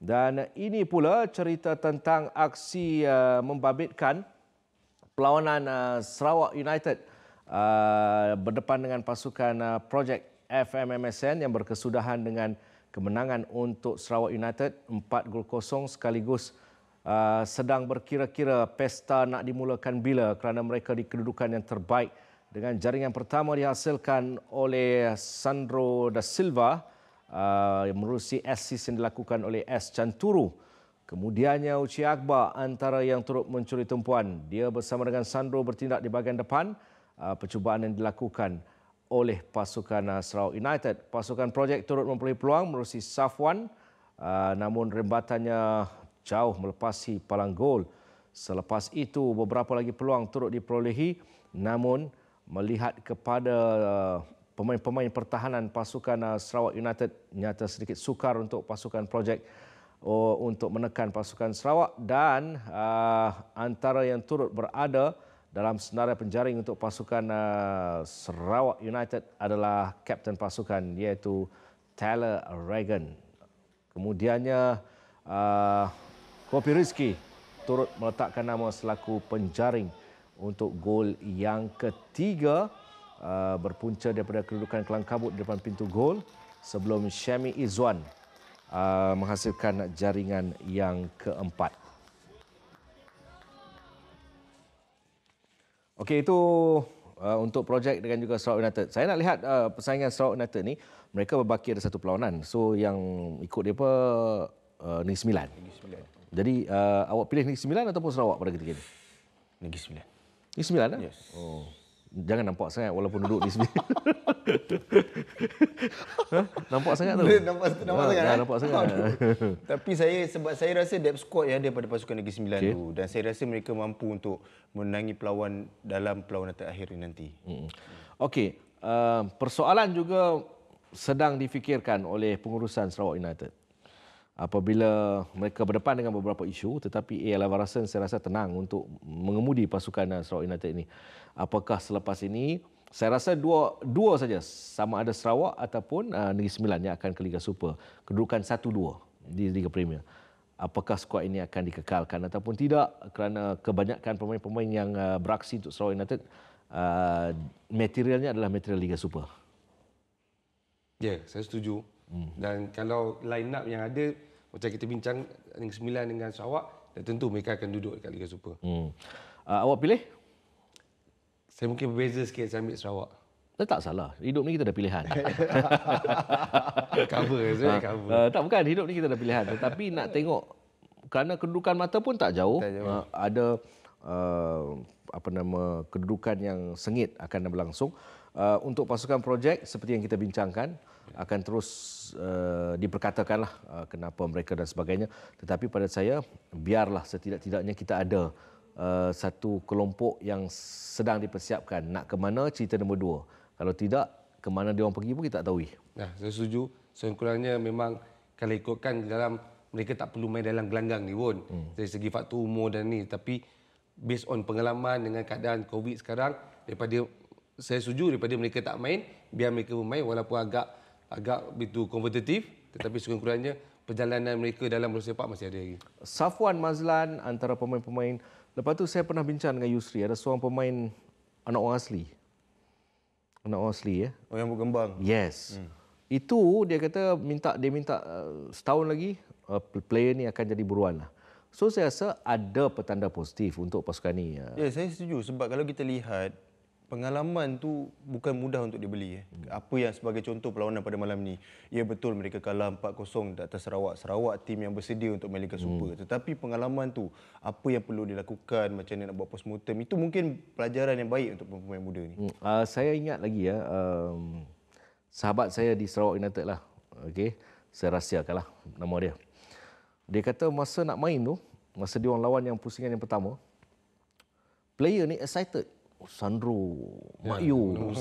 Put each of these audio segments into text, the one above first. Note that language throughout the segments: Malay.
Dan ini pula cerita tentang aksi membabitkan perlawanan Sarawak United berdepan dengan pasukan Projek FMMSN yang berkesudahan dengan kemenangan untuk Sarawak United 4-0 sekaligus sedang berkira-kira pesta nak dimulakan bila kerana mereka di kedudukan yang terbaik dengan jaringan pertama dihasilkan oleh Sandro da Silva yang menerusi assist yang dilakukan oleh S. Chanturu. Kemudiannya Uci Akbar antara yang turut mencuri tumpuan. Dia bersama dengan Sandro bertindak di bahagian depan. Percubaan yang dilakukan oleh pasukan Sarawak United. Pasukan Projek turut memperoleh peluang menerusi Safwan. Namun rembatannya jauh melepasi palang gol. Selepas itu beberapa lagi peluang turut diperolehi. Namun melihat kepada pemain-pemain pertahanan pasukan Sarawak United nyata sedikit sukar untuk pasukan Projek untuk menekan pasukan Sarawak dan antara yang turut berada dalam senarai penjaring untuk pasukan Sarawak United adalah kapten pasukan iaitu Tyler Regan. Kemudiannya Kopi Rizki turut meletakkan nama selaku penjaring untuk gol yang ketiga. Berpunca daripada kedudukan kelang kabut di depan pintu gol sebelum Syami Izwan menghasilkan jaringan yang keempat. Okey, itu untuk projek dengan juga Sarawak United. Saya nak lihat persaingan Sarawak United ni, mereka berbaki ada satu perlawanan. So yang ikut dia Negeri Sembilan. Jadi awak pilih Negeri Sembilan ataupun Sarawak pada ketika ini? Negeri Sembilan. Negeri Sembilan? Yes. Oh. Jangan nampak sangat walaupun duduk di sini. Nampak sangat tu. Nampak sangat. Nampak sangat. Tapi sebab saya rasa depth squad yang ada pada pasukan Negeri Sembilan tu dan saya rasa mereka mampu untuk menangi pelawan dalam perlawanan terakhir nanti. Okey, persoalan juga sedang difikirkan oleh pengurusan Sarawak United. Apabila mereka berdepan dengan beberapa isu, tetapi AL Alvarasan saya rasa tenang untuk mengemudi pasukan Sarawak United ini. Apakah selepas ini, saya rasa dua saja, sama ada Sarawak ataupun Negeri Sembilan yang akan ke Liga Super. Kedudukan 1-2 di Liga Premier. Apakah skuad ini akan dikekalkan ataupun tidak kerana kebanyakan pemain-pemain yang beraksi untuk Sarawak United materialnya adalah material Liga Super. Ya, saya setuju. Dan kalau line up yang ada, macam kita bincang Negeri Sembilan dengan Sarawak, dan tentu mereka akan duduk dekat Liga Super. Awak pilih? Saya mungkin berbeza sikit, saya ambil Sarawak. Tak salah. Hidup ni kita ada pilihan. Cover. Tak, bukan. Hidup ni kita ada pilihan. Tetapi nak tengok, kerana kedudukan mata pun tak jauh. Ada kedudukan yang sengit akan berlangsung. Untuk pasukan projek, seperti yang kita bincangkan, akan terus diperkatakanlah kenapa mereka dan sebagainya. Tetapi pada saya, biarlah setidak-tidaknya kita ada satu kelompok yang sedang dipersiapkan. Nak ke mana, cerita nombor 2. Kalau tidak, ke mana dia orang pergi pun kita tak tahu. Nah, saya setuju. Sekurang-kurangnya memang kalau ikutkan dalam, mereka tak perlu main dalam gelanggang ni pun. Dari segi faktor umur dan ni. Tapi based on pengalaman dengan keadaan COVID sekarang, saya setuju daripada mereka tak main, biar mereka bermain walaupun agak begitu kompetitif, tetapi sekurang-kurangnya perjalanan mereka dalam bola sepak masih ada lagi. Safwan Mazlan antara pemain-pemain. Lepas tu saya pernah bincang dengan Yusri, ada seorang pemain anak orang asli. Anak orang asli ya. Oh, yang berkembang. Yes. Itu dia kata dia minta setahun lagi player ni akan jadi buruan lah. So saya rasa ada petanda positif untuk pasukan ni. Ya, saya setuju sebab kalau kita lihat pengalaman tu bukan mudah untuk dibeli. Apa yang sebagai contoh perlawanan pada malam ni, ya betul mereka kalah 4-0 di atas Sarawak. Sarawak tim yang bersedia untuk main Liga Super. Tetapi pengalaman tu, apa yang perlu dilakukan, macam mana nak buat postmortem, itu mungkin pelajaran yang baik untuk pemain muda ni. Saya ingat lagi ya, sahabat saya di Sarawak United lah. Okey, saya rahsiakanlah nama dia. Dia kata masa nak main tu, masa dia orang lawan yang pusingan yang pertama, player ni excited. Sandro, Makyu.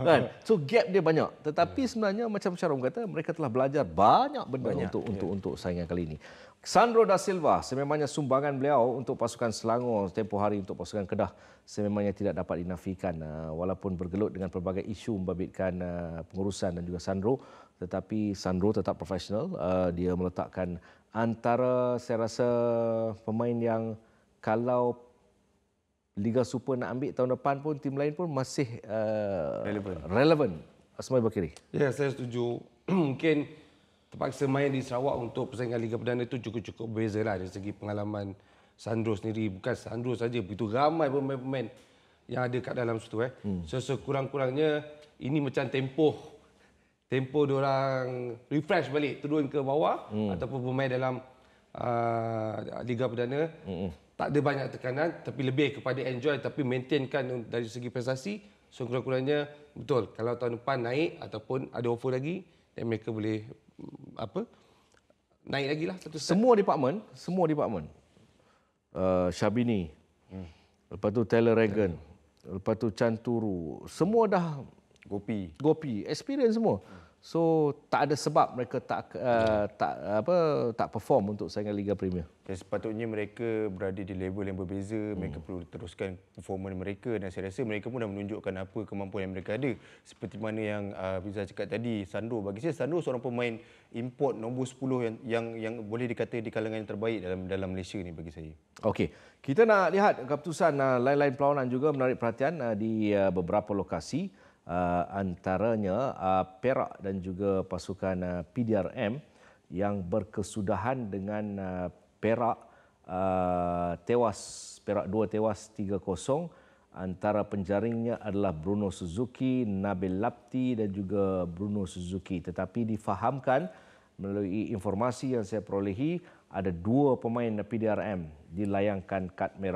Kan? So gap dia banyak. Tetapi sebenarnya macam Syarum kata, mereka telah belajar banyak benda untuk saingan kali ini. Sandro da Silva, sememangnya sumbangan beliau untuk pasukan Selangor tempoh hari untuk pasukan Kedah sememangnya tidak dapat dinafikan. Walaupun bergelut dengan pelbagai isu membabitkan pengurusan dan juga Sandro, tetapi Sandro tetap profesional. Dia meletakkan antara, saya rasa, pemain yang kalau Liga Super nak ambil tahun depan pun tim lain pun masih relevan. Asmaul Bakiri. Ya, saya setuju. Mungkin terpaksa main di Sarawak untuk persaingan Liga Perdana itu cukup berbeza lah dari segi pengalaman Sandro sendiri. Bukan Sandro saja, begitu ramai pemain-pemain yang ada kat dalam situ. So, sekurang-kurangnya ini macam tempoh diorang refresh balik, turun ke bawah ataupun bermain dalam Liga Perdana. Tak ada banyak tekanan, tapi lebih kepada enjoy, tapi maintainkan dari segi prestasi. So kurang-kurangnya betul, kalau tahun depan naik ataupun ada offer lagi, dan mereka boleh naik lagi lah satu step. Semua department. Syabini, lepas tu Taylor Regan, lepas tu Chanturu, semua dah Gopi, experience semua. So tak ada sebab mereka tak perform untuk saingan Liga Premier. Dan sepatutnya mereka berada di level yang berbeza, mereka perlu teruskan performance mereka, dan saya rasa mereka pun dah menunjukkan apa kemampuan yang mereka ada. Seperti mana yang Fiza cakap tadi, Sandro, bagi saya Sandro seorang pemain import nombor 10 yang boleh dikata di kalangan yang terbaik dalam Malaysia ni bagi saya. Okey, kita nak lihat keputusan lain-lain perlawanan juga menarik perhatian di beberapa lokasi. Antaranya Perak dan juga pasukan PDRM yang berkesudahan dengan Perak Perak 2 tewas 3-0. Antara penjaringnya adalah Bruno Suzuki, Nabil Lapti dan juga Bruno Suzuki. Tetapi difahamkan melalui informasi yang saya perolehi, ada 2 pemain PDRM dilayangkan kad merah.